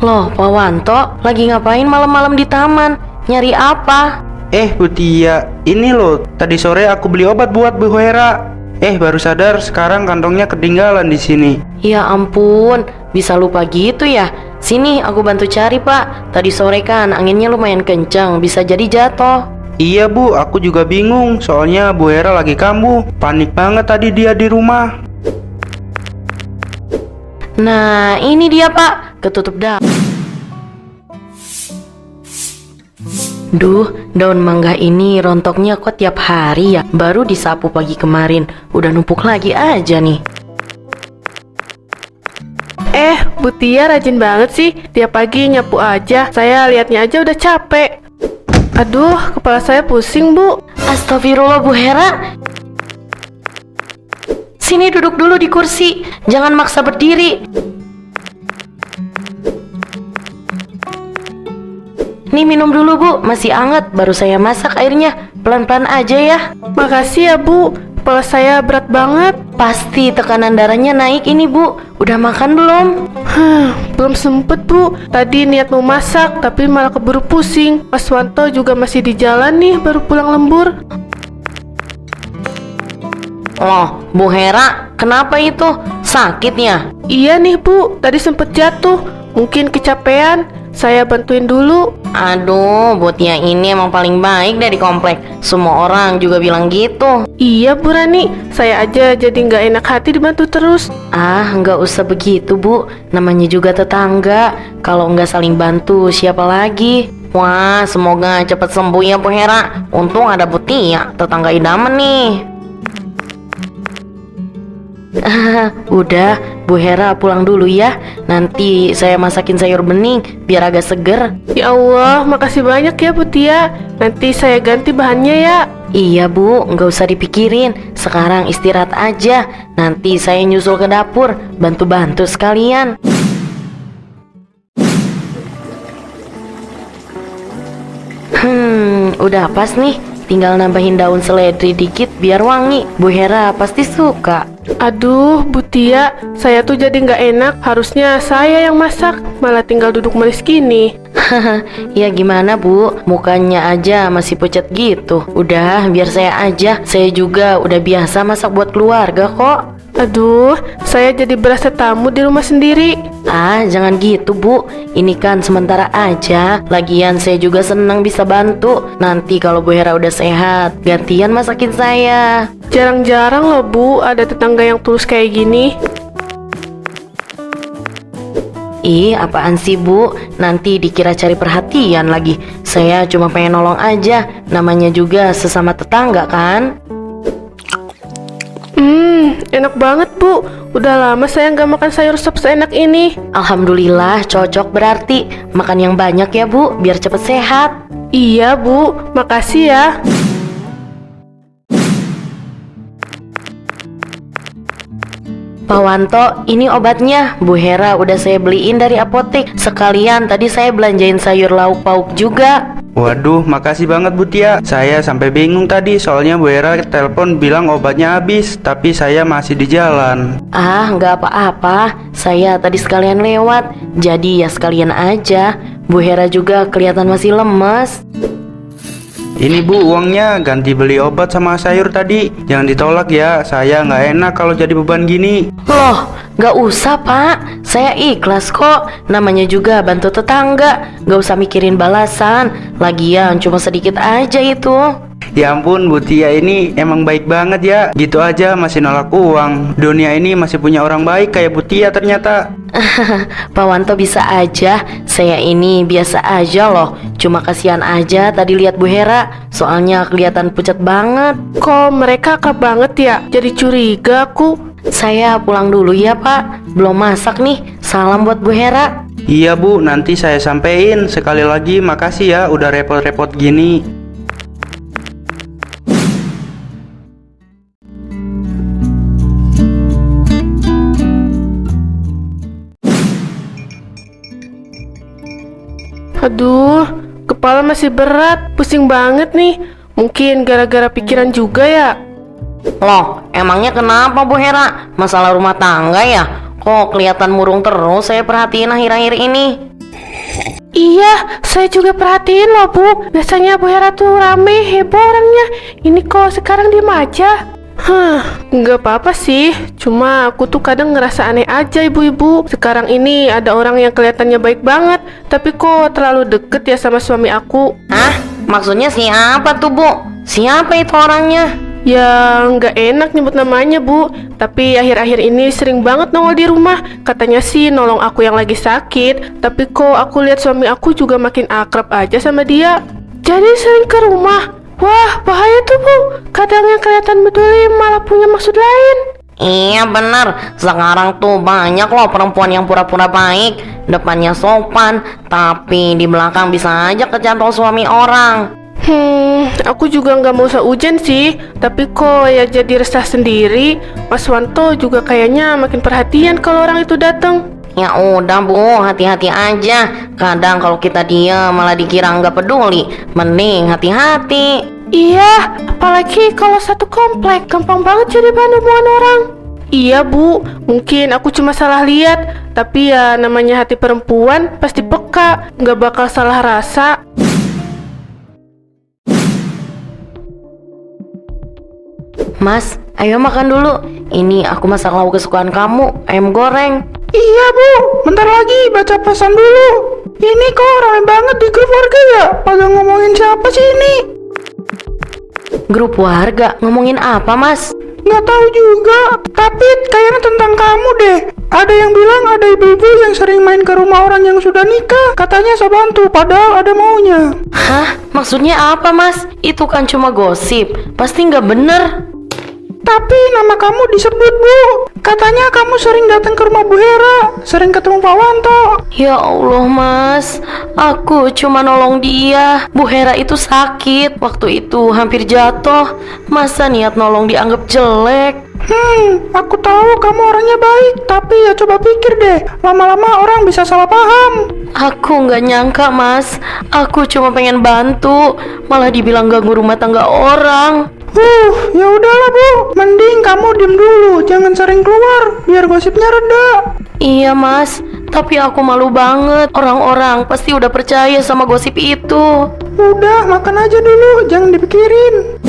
Loh, Pak Wanto, lagi ngapain malam-malam di taman? Nyari apa? Bu Tia, ini loh, tadi sore aku beli obat buat Bu Hera. Baru sadar sekarang kantongnya ketinggalan di sini. Ya ampun, bisa lupa gitu ya. Sini aku bantu cari, Pak. Tadi sore kan anginnya lumayan kencang, bisa jadi jatuh. Iya Bu, aku juga bingung, soalnya Bu Hera lagi kambuh. Panik banget tadi dia di rumah. Nah, ini dia, Pak. Ketutup dah. Duh, daun mangga ini rontoknya kok tiap hari ya. Baru disapu pagi kemarin, udah numpuk lagi aja nih. Bu Tia rajin banget sih. Tiap pagi nyapu aja. Saya liatnya aja udah capek. Aduh, kepala saya pusing, Bu. Astagfirullah, Bu Hera. Sini duduk dulu di kursi. Jangan maksa berdiri. Nih minum dulu, Bu. Masih anget, baru saya masak airnya. Pelan-pelan aja ya. Makasih ya, Bu. Kepala saya berat banget. Pasti tekanan darahnya naik ini, Bu. Udah makan belum? Belum sempet, Bu. Tadi niat mau masak, tapi malah keburu pusing. Mas Wanto juga masih di jalan nih, baru pulang lembur. Loh, Bu Hera, kenapa itu? Sakitnya? Iya nih, Bu. Tadi sempet jatuh. Mungkin kecapean. Saya bantuin dulu. Aduh, Bu Tia ini emang paling baik dari komplek. Semua orang juga bilang gitu. Iya, Bu Rani. Saya aja jadi nggak enak hati dibantu terus. Nggak usah begitu, Bu. Namanya juga tetangga. Kalau nggak saling bantu, siapa lagi? Wah, semoga cepat sembuh ya, Bu Hera. Untung ada Bu Tia, tetangga idaman nih. Udah, Bu Hera pulang dulu ya. Nanti saya masakin sayur bening biar agak seger. Ya Allah, makasih banyak ya Bu Tia. Nanti saya ganti bahannya ya. Iya, Bu, nggak usah dipikirin. Sekarang istirahat aja. Nanti saya nyusul ke dapur, bantu-bantu sekalian. Udah pas nih. Tinggal nambahin daun seledri dikit biar wangi. Bu Hera pasti suka. Aduh, Bu Tia, saya tuh jadi nggak enak. Harusnya saya yang masak, malah tinggal duduk manis gini. Ya gimana, Bu? Mukanya aja masih pucat gitu. Udah, biar saya aja. Saya juga udah biasa masak buat keluarga kok. Aduh, saya jadi berasa tamu di rumah sendiri. Jangan gitu, Bu. Ini kan sementara aja. Lagian saya juga senang bisa bantu. Nanti kalau Bu Hera udah sehat, gantian masakin saya. Jarang-jarang loh, Bu, ada tetangga yang tulus kayak gini. Apaan sih, Bu? Nanti dikira cari perhatian lagi. Saya cuma pengen nolong aja. Namanya juga sesama tetangga kan? Enak banget, Bu. Udah lama saya nggak makan sayur sop seenak ini. Alhamdulillah, cocok berarti. Makan yang banyak ya, Bu, biar cepet sehat. Iya, Bu. Makasih ya. Pak Wanto, ini obatnya. Bu Hera udah saya beliin dari apotek. Sekalian tadi saya belanjain sayur lauk pauk juga. Waduh, makasih banget Bu Tia. Saya sampai bingung tadi, soalnya Bu Hera telepon bilang obatnya habis, tapi saya masih di jalan. Nggak apa-apa. Saya tadi sekalian lewat. Jadi ya sekalian aja. Bu Hera juga kelihatan masih lemes. Ini Bu, uangnya ganti beli obat sama sayur tadi. Jangan ditolak ya, saya nggak enak kalau jadi beban gini. Loh, nggak usah, Pak. Saya ikhlas kok. Namanya juga bantu tetangga. Nggak usah mikirin balasan. Lagian cuma sedikit aja itu. Ya ampun, Bu Tia ini emang baik banget ya. Gitu aja masih nolak uang. Dunia ini masih punya orang baik kayak Bu Tia ternyata. Pak Wanto bisa aja. Saya ini biasa aja loh. Cuma kasihan aja tadi lihat Bu Hera. Soalnya kelihatan pucat banget. Kok mereka akrab banget ya? Jadi curiga aku. Saya pulang dulu ya, Pak. Belum masak nih. Salam buat Bu Hera. Iya Bu, nanti saya sampein. Sekali lagi makasih ya udah repot-repot gini. Aduh, kepala masih berat, pusing banget nih. Mungkin gara-gara pikiran juga ya. Loh, emangnya kenapa Bu Hera? Masalah rumah tangga ya? Kok kelihatan murung terus saya perhatiin akhir-akhir ini? Iya, saya juga perhatiin loh Bu. Biasanya Bu Hera tuh rame, heboh orangnya. Ini kok sekarang diem aja. Nggak apa-apa sih. Cuma aku tuh kadang ngerasa aneh aja ibu-ibu. Sekarang ini ada orang yang kelihatannya baik banget, tapi kok terlalu deket ya sama suami aku. Hah? Maksudnya siapa tuh, Bu? Siapa itu orangnya? Ya nggak enak nyebut namanya Bu, tapi akhir-akhir ini sering banget nongol di rumah. Katanya sih nolong aku yang lagi sakit, tapi kok aku lihat suami aku juga makin akrab aja sama dia. Jadi sering ke rumah. Wah, bahaya tuh Bu. Kadang yang kelihatan peduli malah punya maksud lain. Iya bener, sekarang tuh banyak loh perempuan yang pura-pura baik, depannya sopan, tapi di belakang bisa aja kecantol suami orang. Aku juga nggak mau seujan sih, tapi kok ya jadi resah sendiri. Mas Wanto juga kayaknya makin perhatian kalau orang itu datang. Ya udah Bu, hati-hati aja. Kadang kalau kita diam malah dikira nggak peduli. Mending hati-hati. Iya, apalagi kalau satu komplek, gampang banget jadi bahan omongan orang. Iya Bu, mungkin aku cuma salah lihat, tapi ya namanya hati perempuan pasti peka, nggak bakal salah rasa. Mas, ayo makan dulu. Ini aku masak lauk kesukaan kamu, ayam goreng. Iya Bu, bentar lagi baca pesan dulu. Ini kok ramai banget di grup warga ya? Pada ngomongin siapa sih ini? Grup warga ngomongin apa, Mas? Nggak tahu juga, tapi kayaknya tentang kamu deh. Ada yang bilang ada ibu-ibu yang sering main ke rumah orang yang sudah nikah. Katanya so bantu, padahal ada maunya. Hah? Maksudnya apa, Mas? Itu kan cuma gosip. Pasti nggak bener. Tapi nama kamu disebut Bu. Katanya kamu sering datang ke rumah Bu Hera, sering ketemu Pak Wanto. Ya Allah, Mas. Aku cuma nolong dia. Bu Hera itu sakit. Waktu itu hampir jatuh. Masa niat nolong dianggap jelek? Aku tahu kamu orangnya baik, tapi ya coba pikir deh, lama-lama orang bisa salah paham. Aku nggak nyangka, Mas. Aku cuma pengen bantu. Malah dibilang ganggu rumah tangga orang. Ya udahlah Bu, mending kamu diem dulu, jangan sering keluar, biar gosipnya reda. Iya, Mas. Tapi aku malu banget. Orang-orang pasti udah percaya sama gosip itu. Udah, makan aja dulu, jangan dipikirin.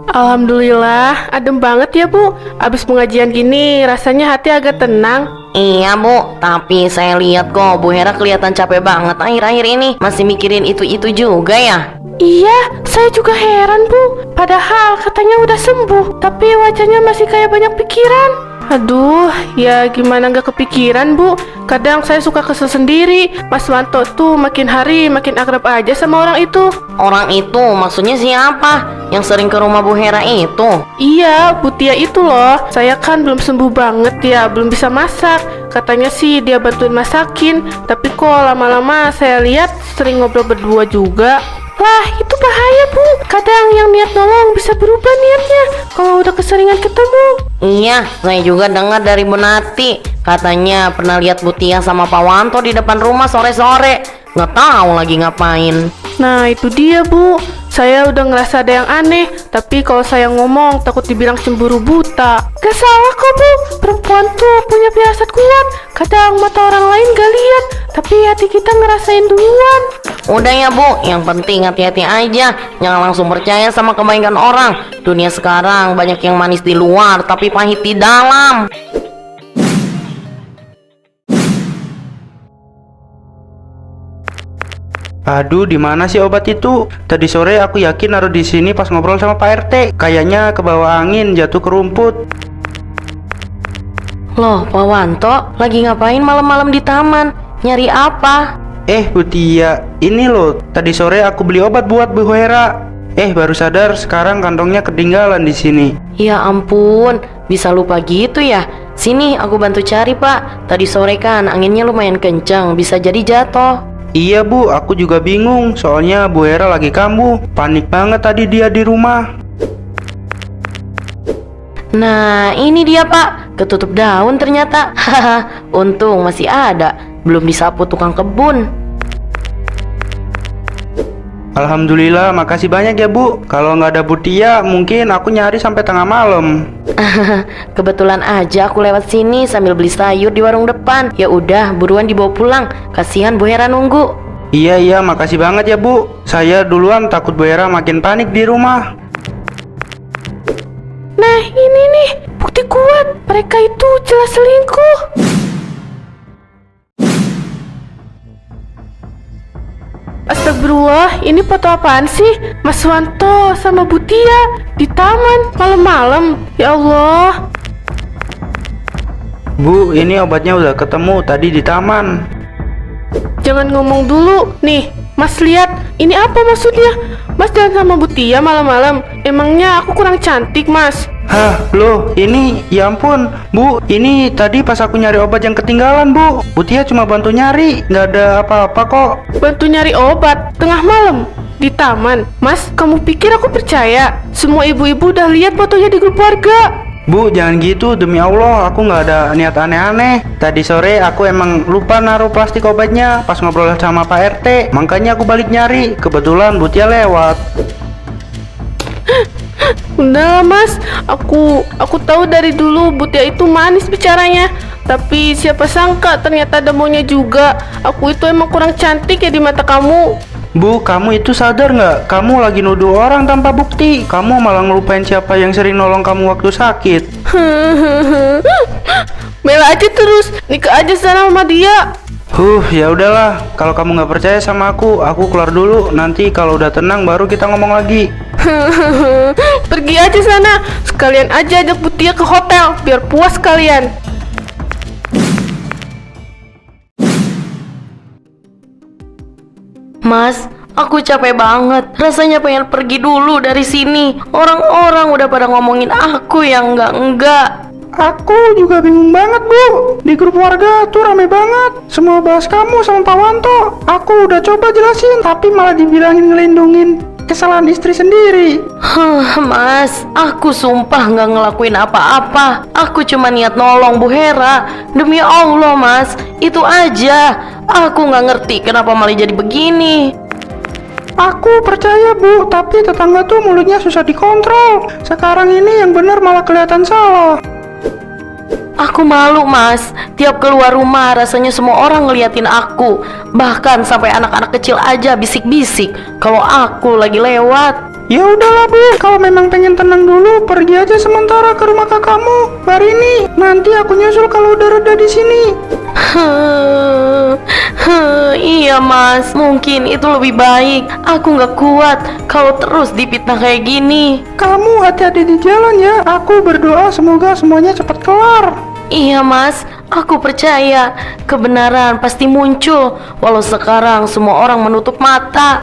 Alhamdulillah, adem banget ya Bu. Abis pengajian gini, rasanya hati agak tenang. Iya Bu, tapi saya lihat kok Bu Hera kelihatan capek banget akhir-akhir ini. Masih mikirin itu-itu juga ya? Iya, saya juga heran Bu. Padahal katanya udah sembuh, tapi wajahnya masih kayak banyak pikiran. Aduh, ya gimana nggak kepikiran Bu. Kadang saya suka kesel sendiri. Mas Wanto tuh makin hari makin akrab aja sama orang itu. Orang itu maksudnya siapa? Yang sering ke rumah Bu Hera itu? Iya, Bu Tia itu loh. Saya kan belum sembuh banget ya, belum bisa masak. Katanya sih dia bantuin masakin, tapi kok lama-lama saya lihat sering ngobrol berdua juga. Lah, itu bahaya Bu. Kadang yang niat nolong bisa berubah niatnya kalau udah keseringan ketemu. Iya, saya juga dengar dari Bu Nati. Katanya pernah lihat Bu Tia sama Pak Wanto di depan rumah sore-sore. Nggak tahu lagi ngapain. Nah, itu dia Bu. Saya udah ngerasa ada yang aneh, tapi kalau saya ngomong takut dibilang cemburu buta. Gak salah kok Bu, perempuan tuh punya firasat kuat. Kadang mata orang lain gak lihat, tapi hati kita ngerasain duluan. Udah ya Bu, yang penting hati-hati aja. Jangan langsung percaya sama kebaikan orang. Dunia sekarang banyak yang manis di luar, tapi pahit di dalam. Aduh, di mana sih obat itu? Tadi sore aku yakin naruh di sini pas ngobrol sama Pak RT. Kayaknya ke bawah angin, jatuh ke rumput. Loh, Pak Wanto lagi ngapain malam-malam di taman? Nyari apa? Bu Tia, ini loh. Tadi sore aku beli obat buat Bu Hera. Baru sadar sekarang kantongnya ketinggalan di sini. Ya ampun, bisa lupa gitu ya. Sini aku bantu cari Pak. Tadi sore kan anginnya lumayan kencang, bisa jadi jatuh. Iya Bu, aku juga bingung. Soalnya Bu Hera lagi kambuh. Panik banget tadi dia di rumah. Nah, ini dia Pak. Ketutup daun ternyata. Haha, untung masih ada. Belum disapu tukang kebun. Alhamdulillah, makasih banyak ya Bu. Kalau nggak ada Bu Tia, mungkin aku nyari sampai tengah malam. Kebetulan aja aku lewat sini sambil beli sayur di warung depan. Ya udah, buruan dibawa pulang. Kasihan Bu Hera nunggu. Iya, makasih banget ya Bu. Saya duluan, takut Bu Hera makin panik di rumah. Nah, ini nih, bukti kuat. Mereka itu jelas selingkuh. Astagfirullah, ini foto apaan sih? Mas Wanto sama Bu Tia di taman malam-malam. Ya Allah. Bu, ini obatnya udah ketemu tadi di taman. Jangan ngomong dulu. Nih, Mas lihat. Ini apa maksudnya? Mas jalan sama Bu Tia malam-malam. Emangnya aku kurang cantik, Mas? Hah, loh, ini ya ampun, Bu, ini tadi pas aku nyari obat yang ketinggalan, Bu. Bu Tia cuma bantu nyari, nggak ada apa-apa kok. Bantu nyari obat tengah malam di taman. Mas, kamu pikir aku percaya? Semua ibu-ibu udah lihat fotonya di grup warga. Bu, jangan gitu, demi Allah, aku nggak ada niat aneh-aneh. Tadi sore aku emang lupa naruh plastik obatnya pas ngobrol sama Pak RT. Makanya aku balik nyari, kebetulan Bu Tia lewat. Udah lah, Mas, aku tahu dari dulu Bu Tia itu manis bicaranya. Tapi siapa sangka ternyata ada maunya juga. Aku itu emang kurang cantik ya di mata kamu. Bu, kamu itu sadar nggak? Kamu lagi nuduh orang tanpa bukti. Kamu malah ngelupain siapa yang sering nolong kamu waktu sakit. Bela aja terus, nikah aja sana sama dia. Ya udahlah. Kalau kamu nggak percaya sama aku keluar dulu. Nanti kalau udah tenang baru kita ngomong lagi. Pergi aja sana. Sekalian aja ajak Bu Tia ke hotel biar puas kalian. Mas, aku capek banget. Rasanya pengen pergi dulu dari sini. Orang-orang udah pada ngomongin aku yang enggak. Aku juga bingung banget, Bu. Di grup warga tuh rame banget. Semua bahas kamu sama Pak Wanto. Aku udah coba jelasin, tapi malah dibilangin ngelindungin kesalahan istri sendiri. Mas, aku sumpah nggak ngelakuin apa-apa. Aku cuma niat nolong Bu Hera. Demi Allah, Mas, itu aja. Aku nggak ngerti kenapa malah jadi begini. Aku percaya, Bu, tapi tetangga tuh mulutnya susah dikontrol. Sekarang ini yang bener malah kelihatan salah. Aku malu, Mas. Tiap keluar rumah rasanya semua orang ngeliatin aku. Bahkan sampai anak-anak kecil aja bisik-bisik kalau aku lagi lewat. Ya udahlah, Bu. Kalau memang pengen tenang dulu, pergi aja sementara ke rumah kakakmu. Barini, nanti aku nyusul kalau udah reda di sini. Iya, Mas, mungkin itu lebih baik. Aku nggak kuat kalau terus dipitnah kayak gini. Kamu hati-hati di jalan ya. Aku berdoa semoga semuanya cepat kelar. Iya, Mas, aku percaya kebenaran pasti muncul. Walau sekarang semua orang menutup mata.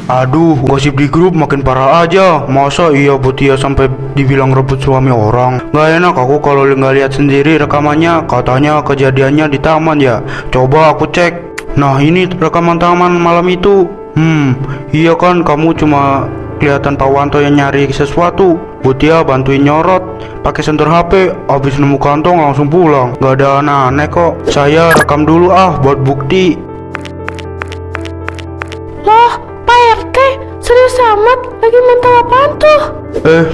Aduh, gosip di grup makin parah aja. Masa iya Bu Tia sampai dibilang rebut suami orang? Gak enak aku kalau nggak lihat sendiri rekamannya. Katanya kejadiannya di taman ya. Coba aku cek. Nah, ini rekaman taman malam itu. Iya kan, kamu cuma kelihatan Pak Wanto yang nyari sesuatu. Bu Tia bantuin nyorot pakai senter HP. Habis nemu kantong langsung pulang. Gak ada aneh-aneh kok. Saya rekam dulu buat bukti. Loh, Pak RT, serius amat? Lagi mental apaan tuh?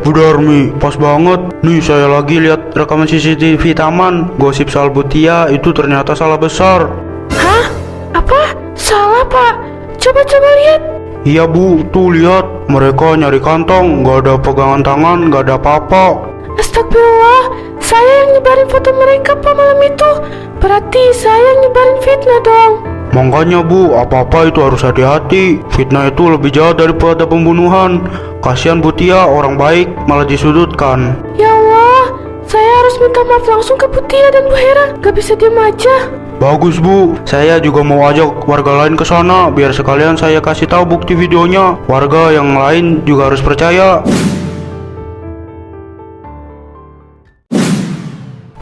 Bu Darmi, pas banget. Nih saya lagi lihat rekaman CCTV taman. Gosip soal Bu Tia itu ternyata salah besar. Hah? Apa? Salah, Pak? Coba lihat. Iya Bu, tuh lihat. Mereka nyari kantong, gak ada pegangan tangan, gak ada apa-apa. Astagfirullah, saya yang nyebarin foto mereka Pak malam itu. Berarti saya yang nyebarin fitnah dong. Makanya Bu, apa-apa itu harus hati-hati. Fitnah itu lebih jahat daripada pembunuhan. Kasihan Bu Tia, orang baik malah disudutkan. Ya Allah, saya harus minta maaf langsung ke Bu Tia dan Bu Hera. Gak bisa diam aja. Bagus Bu, saya juga mau ajak warga lain ke sana biar sekalian saya kasih tahu bukti videonya. Warga yang lain juga harus percaya.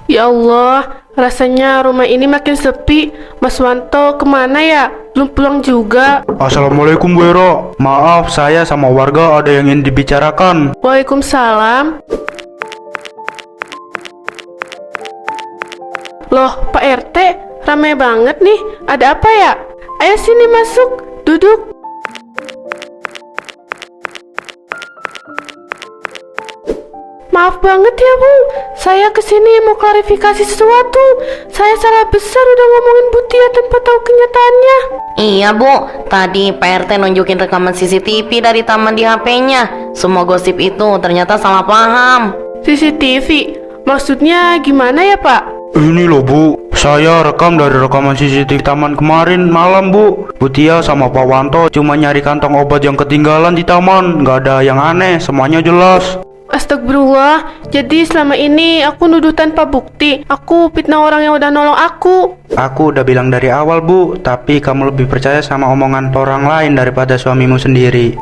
Ya Allah, rasanya rumah ini makin sepi. Mas Wanto kemana ya? Belum pulang juga. Assalamualaikum Bu Hera. Maaf, saya sama warga ada yang ingin dibicarakan. Waalaikumsalam. Loh, Pak RT, ramai banget nih. Ada apa ya? Ayo sini masuk, duduk. Maaf banget ya Bu, saya kesini mau klarifikasi sesuatu. Saya salah besar udah ngomongin Butia tanpa tahu kenyataannya. Iya Bu, tadi Pak RT nunjukin rekaman CCTV dari taman di HP-nya. Semua gosip itu ternyata salah paham. CCTV? Maksudnya gimana ya Pak? Ini loh Bu, saya rekam dari rekaman CCTV taman kemarin malam Bu. Butia sama Pak Wanto cuma nyari kantong obat yang ketinggalan di taman. Nggak ada yang aneh, semuanya jelas. Astagfirullah, jadi selama ini aku nuduh tanpa bukti. Aku fitnah orang yang udah nolong aku. Aku udah bilang dari awal Bu, tapi kamu lebih percaya sama omongan orang lain daripada suamimu sendiri.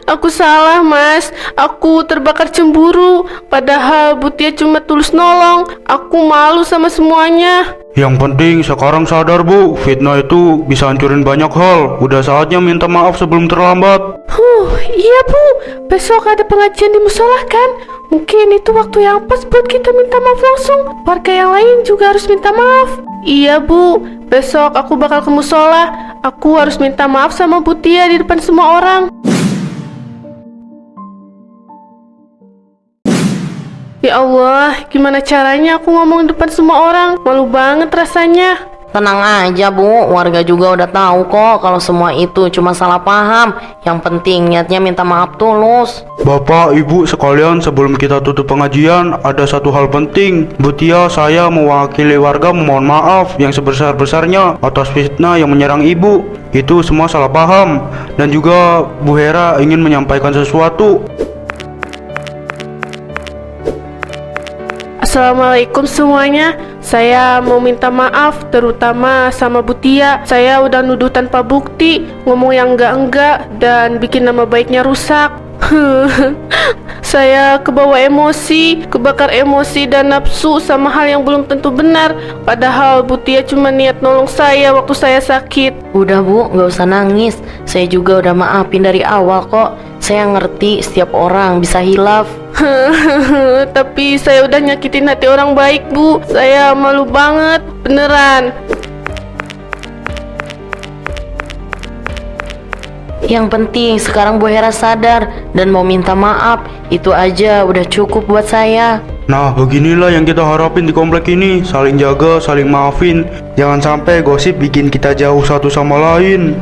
Aku salah Mas, aku terbakar cemburu. Padahal Butia cuma tulus nolong. Aku malu sama semuanya. Yang penting sekarang sadar Bu, fitnah itu bisa hancurin banyak hal. Udah saatnya minta maaf sebelum terlambat. Iya Bu, besok ada pengajian di musola kan? Mungkin itu waktu yang pas buat kita minta maaf langsung. Warga yang lain juga harus minta maaf. Iya Bu, besok aku bakal ke musola. Aku harus minta maaf sama Butia di depan semua orang. Ya Allah, gimana caranya aku ngomong di depan semua orang? Malu banget rasanya. Tenang aja Bu, warga juga udah tahu kok kalau semua itu cuma salah paham. Yang penting niatnya minta maaf tulus. Bapak, Ibu sekalian, sebelum kita tutup pengajian, ada satu hal penting. Butia, saya mewakili warga memohon maaf yang sebesar-besarnya atas fitnah yang menyerang Ibu. Itu semua salah paham. Dan juga Bu Hera ingin menyampaikan sesuatu. Assalamualaikum semuanya. Saya mau minta maaf terutama sama Butia. Saya udah nuduh tanpa bukti, ngomong yang enggak-enggak dan bikin nama baiknya rusak. Saya kebawa emosi, kebakar emosi dan nafsu sama hal yang belum tentu benar. Padahal Butia cuma niat nolong saya waktu saya sakit. Udah Bu, gak usah nangis. Saya juga udah maafin dari awal kok. Saya ngerti setiap orang bisa hilaf. Tapi saya udah nyakitin hati orang baik Bu. Saya malu banget, beneran. Yang penting sekarang Bu Hera sadar dan mau minta maaf. Itu aja udah cukup buat saya. Nah, beginilah yang kita harapin di komplek ini. Saling jaga, saling maafin. Jangan sampai gosip bikin kita jauh satu sama lain.